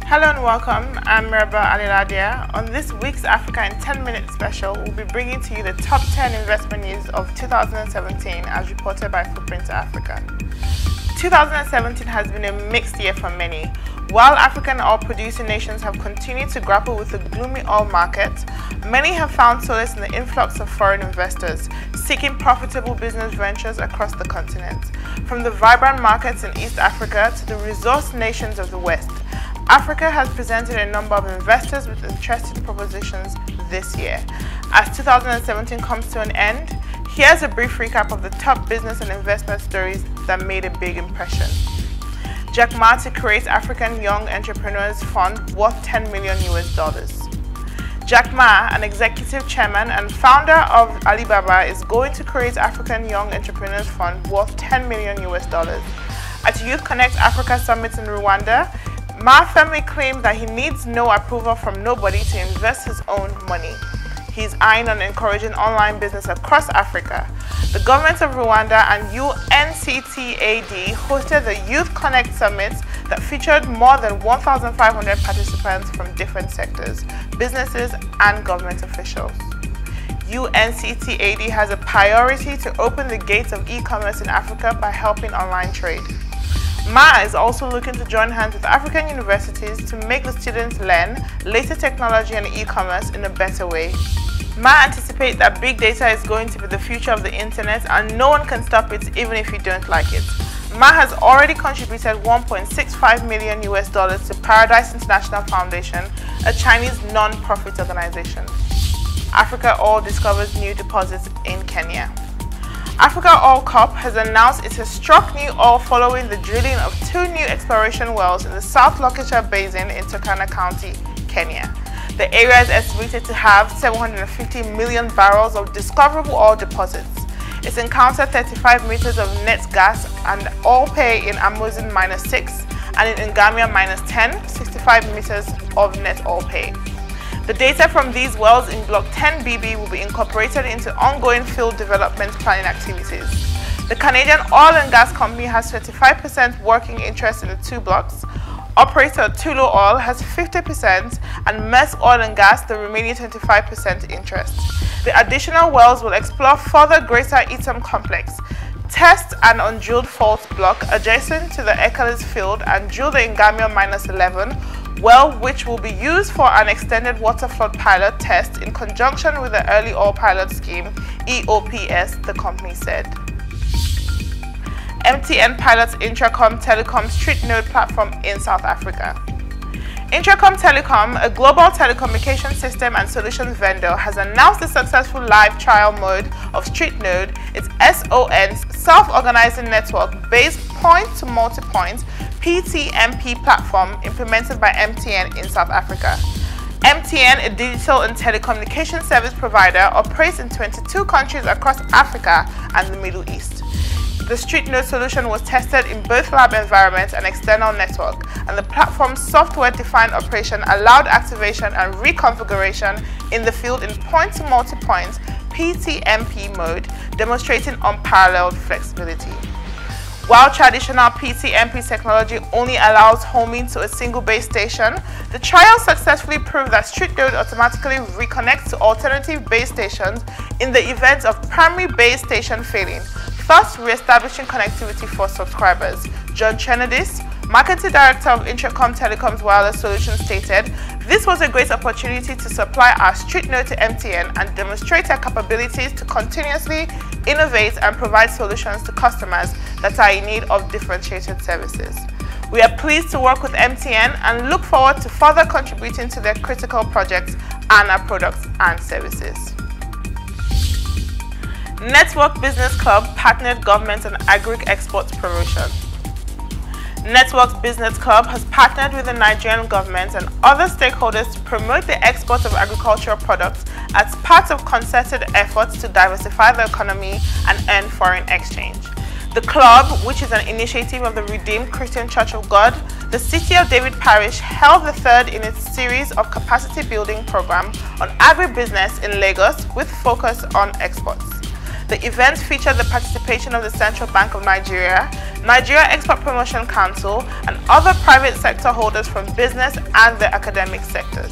Hello and welcome, I'm Ben Ayade. On this week's Africa in 10 Minutes special, we'll be bringing to you the top 10 investment news of 2017 as reported by Footprint Africa. 2017 has been a mixed year for many. While African oil-producing nations have continued to grapple with the gloomy oil market, many have found solace in the influx of foreign investors seeking profitable business ventures across the continent. From the vibrant markets in East Africa to the resource nations of the West, Africa has presented a number of investors with interesting propositions this year. As 2017 comes to an end, here's a brief recap of the top business and investment stories that made a big impression. Jack Ma to create African Young Entrepreneurs Fund worth $10 million. Jack Ma, an executive chairman and founder of Alibaba, is going to create African Young Entrepreneurs Fund worth $10 million. At Youth Connect Africa Summit in Rwanda, Ma firmly claims that he needs no approval from nobody to invest his own money. He's eyeing on encouraging online business across Africa. The government of Rwanda and UNCTAD hosted the Youth Connect Summit that featured more than 1,500 participants from different sectors, businesses and government officials. UNCTAD has a priority to open the gates of e-commerce in Africa by helping online trade. Ma is also looking to join hands with African universities to make the students learn latest technology and e-commerce in a better way. Ma anticipates that big data is going to be the future of the internet and no one can stop it even if you don't like it. Ma has already contributed $1.65 million to Paradise International Foundation, a Chinese non-profit organization. Africa Oil discovers new deposits in Kenya. Africa Oil Corp has announced it has struck new oil following the drilling of 2 new exploration wells in the South Lokicha Basin in Turkana County, Kenya. The area is estimated to have 750 million barrels of discoverable oil deposits. It's encountered 35 meters of net gas and oil pay in Amazon -6 and in Ngamia -10, 65 meters of net oil pay. The data from these wells in Block 10BB will be incorporated into ongoing field development planning activities. The Canadian Oil and Gas Company has 25% working interest in the 2 blocks. Operator Tullow Oil has 50% and Maersk Oil and Gas the remaining 25% interest. The additional wells will explore further Greater Etam Complex, test an undrilled fault block adjacent to the Ekeles field and drill the Ngamia -11 well, which will be used for an extended waterflood pilot test in conjunction with the Early Oil Pilot Scheme, EOPS, the company said. MTN pilots Intercom Telecom street node platform in South Africa. Intercom Telecom, a global telecommunication system and solutions vendor, has announced the successful live trial mode of Street Node, its SON self-organizing network-based point-to-multipoint PTMP platform implemented by MTN in South Africa. MTN, a digital and telecommunication service provider, operates in 22 countries across Africa and the Middle East. The Street Node solution was tested in both lab environments and external network, and the platform's software-defined operation allowed activation and reconfiguration in the field in point-to-multipoint PTMP mode, demonstrating unparalleled flexibility. While traditional PTMP technology only allows homing to a single base station, the trial successfully proved that Street Node automatically reconnects to alternative base stations in the event of primary base station failing, thus re-establishing connectivity for subscribers. John Chenadis, Marketing Director of Intercom Telecom's wireless solution, stated, "This was a great opportunity to supply our Street Node to MTN and demonstrate our capabilities to continuously innovate and provide solutions to customers that are in need of differentiated services. We are pleased to work with MTN and look forward to further contributing to their critical projects and our products and services." Network Business Club partnered government and agri-exports promotion. Network's Business Club has partnered with the Nigerian government and other stakeholders to promote the export of agricultural products as part of concerted efforts to diversify the economy and earn foreign exchange. The club, which is an initiative of the Redeemed Christian Church of God, the City of David Parish, held the 3rd in its series of capacity building program on agribusiness in Lagos with focus on exports. The event featured the participation of the Central Bank of Nigeria, Nigeria Export Promotion Council, and other private sector holders from business and the academic sectors.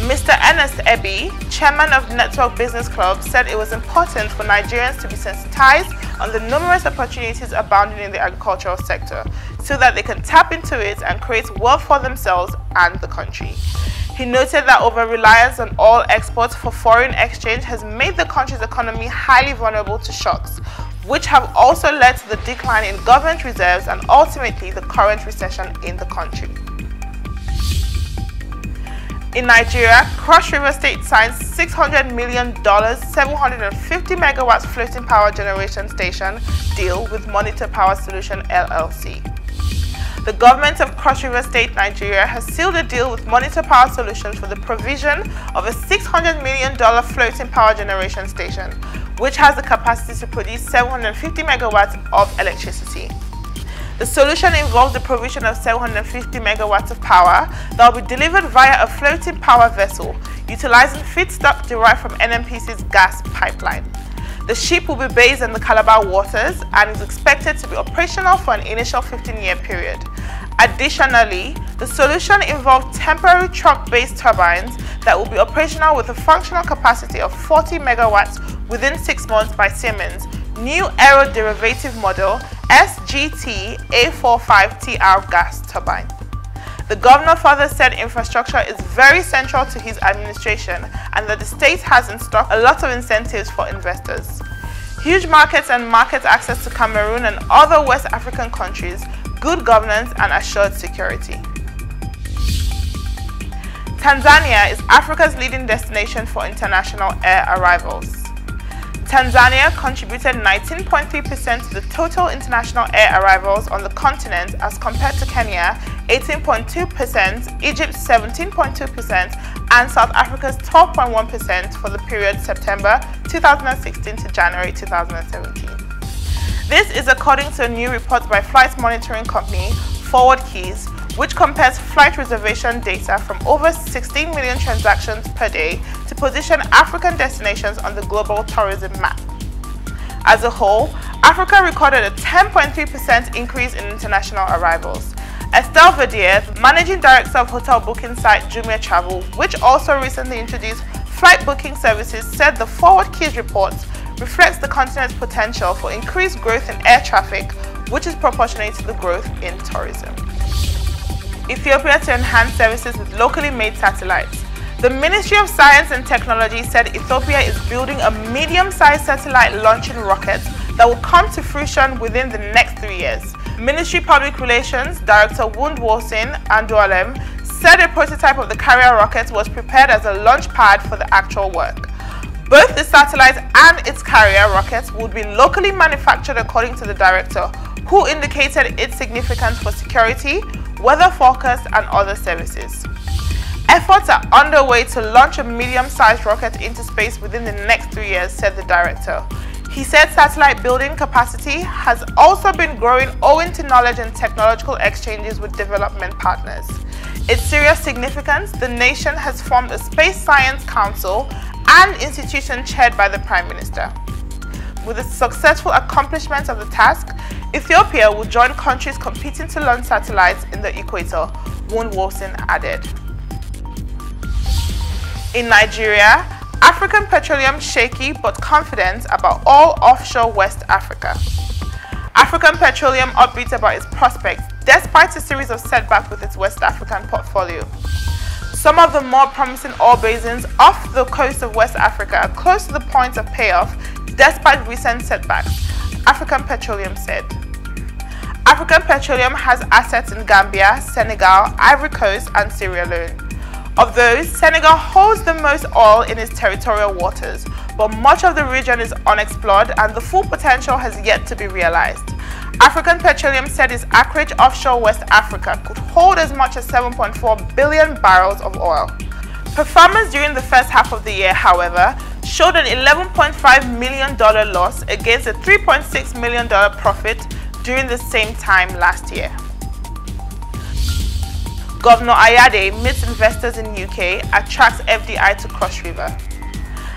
Mr. Ernest Ebi, chairman of Network Business Club, said it was important for Nigerians to be sensitized on the numerous opportunities abounding in the agricultural sector so that they can tap into it and create wealth for themselves and the country. He noted that over-reliance on oil exports for foreign exchange has made the country's economy highly vulnerable to shocks, which have also led to the decline in government reserves and ultimately the current recession in the country. In Nigeria, Cross River State signed $600 million 750 megawatts floating power generation station deal with Monitor Power Solution LLC. The government of Cross River State, Nigeria has sealed a deal with Monitor Power Solutions for the provision of a $600 million floating power generation station, which has the capacity to produce 750 megawatts of electricity. The solution involves the provision of 750 megawatts of power that will be delivered via a floating power vessel, utilizing feedstock derived from NNPC's gas pipeline. The ship will be based in the Calabar waters and is expected to be operational for an initial 15-year period. Additionally, the solution involves temporary truck-based turbines that will be operational with a functional capacity of 40 megawatts within 6 months by Siemens' new aeroderivative model SGT A45TR gas turbine. The governor further said infrastructure is very central to his administration and that the state has in stock a lot of incentives for investors. Huge markets and market access to Cameroon and other West African countries, good governance and assured security. Tanzania is Africa's leading destination for international air arrivals. Tanzania contributed 19.3% to the total international air arrivals on the continent as compared to Kenya 18.2%, Egypt 17.2% and South Africa's 12.1% for the period September 2016 to January 2017. This is according to a new report by flight monitoring company Forward Keys, which compares flight reservation data from over 16 million transactions per day to position African destinations on the global tourism map. As a whole, Africa recorded a 10.3% increase in international arrivals. Estelle Verdier, managing director of hotel booking site Jumia Travel, which also recently introduced flight booking services, said the Forward Keys report reflects the continent's potential for increased growth in air traffic, which is proportionate to the growth in tourism. Ethiopia to enhance services with locally made satellites. The Ministry of Science and Technology said Ethiopia is building a medium-sized satellite launching rocket that will come to fruition within the next 3 years. Ministry Public Relations Director Wund Wolsin Andualem said a prototype of the carrier rocket was prepared as a launch pad for the actual work. Both the satellite and its carrier rockets would be locally manufactured according to the director, who indicated its significance for security, weather forecast and other services. Efforts are underway to launch a medium-sized rocket into space within the next 3 years, said the director. He said satellite building capacity has also been growing owing to knowledge and technological exchanges with development partners. Its serious significance, the nation has formed a Space Science Council and institution chaired by the Prime Minister. With the successful accomplishment of the task, Ethiopia will join countries competing to launch satellites in the equator, Wund Wolsin added. In Nigeria, African Petroleum shaky but confident about all offshore West Africa. African Petroleum upbeat about its prospects despite a series of setbacks with its West African portfolio. Some of the more promising oil basins off the coast of West Africa are close to the point of payoff despite recent setbacks, African Petroleum said. African Petroleum has assets in Gambia, Senegal, Ivory Coast and Sierra Leone. Of those, Senegal holds the most oil in its territorial waters, but much of the region is unexplored and the full potential has yet to be realized. African Petroleum said its acreage offshore West Africa could hold as much as 7.4 billion barrels of oil. Performance during the first half of the year, however, showed an $11.5 million loss against a $3.6 million profit during the same time last year. Governor Ayade meets investors in UK, attracts FDI to Cross River.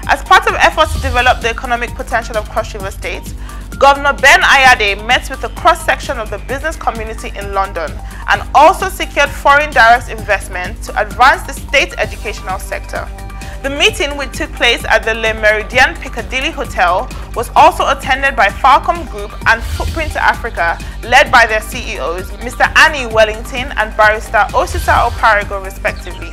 As part of efforts to develop the economic potential of Cross River State, Governor Ben Ayade met with a cross-section of the business community in London and also secured foreign direct investment to advance the state educational sector. The meeting, which took place at the Le Méridien Piccadilly Hotel, was also attended by Falcom Group and Footprint to Africa, led by their CEOs, Mr. Annie Wellington and Barrister Osita Oparigo, respectively.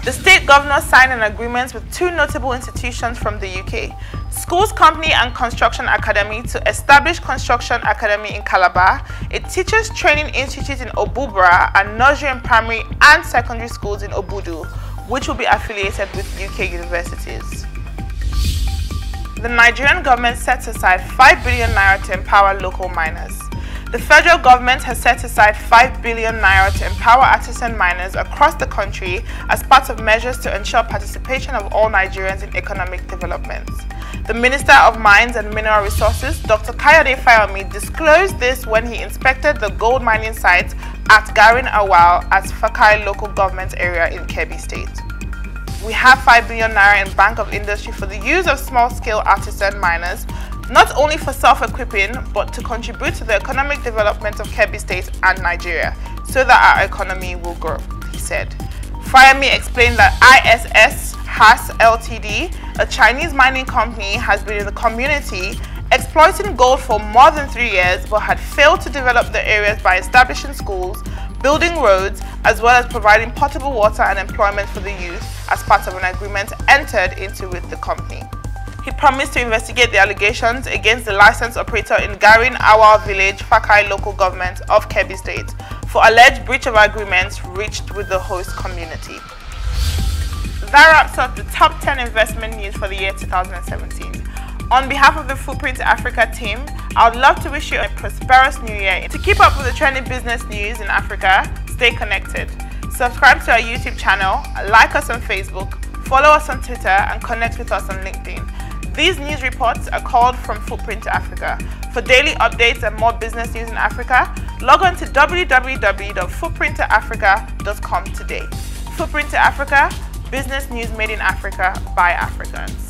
The state governor signed an agreement with two notable institutions from the UK, Schools Company and Construction Academy, to establish Construction Academy in Calabar, a teachers training institute in Obubra, and nursery and primary and secondary schools in Obudu, which will be affiliated with UK universities. The Nigerian government set aside 5 billion naira to empower local miners. The federal government has set aside 5 billion naira to empower artisan miners across the country as part of measures to ensure participation of all Nigerians in economic development. The Minister of Mines and Mineral Resources, Dr. Kayode Fayomi, disclosed this when he inspected the gold mining site at Garin Awal at Fakai local government area in Kebbi State. We have 5 billion naira in Bank of Industry for the use of small-scale artisan miners, not only for self-equipping, but to contribute to the economic development of Kebbi State and Nigeria, so that our economy will grow, he said. Fayomi explained that ISS Has Ltd, a Chinese mining company, has been in the community exploiting gold for more than 3 years, but had failed to develop the areas by establishing schools, building roads, as well as providing potable water and employment for the youth as part of an agreement entered into with the company. He promised to investigate the allegations against the licensed operator in Garin Awal village, Fakai local government of Kebbi State, for alleged breach of agreements reached with the host community. That wraps up the top 10 investment news for the year 2017. On behalf of the Footprint to Africa team, I would love to wish you a prosperous new year. To keep up with the trending business news in Africa, stay connected. Subscribe to our YouTube channel, like us on Facebook, follow us on Twitter, and connect with us on LinkedIn. These news reports are called from Footprint to Africa. For daily updates and more business news in Africa, log on to www.footprinttoafrica.com today. Footprint to Africa, business news made in Africa by Africans.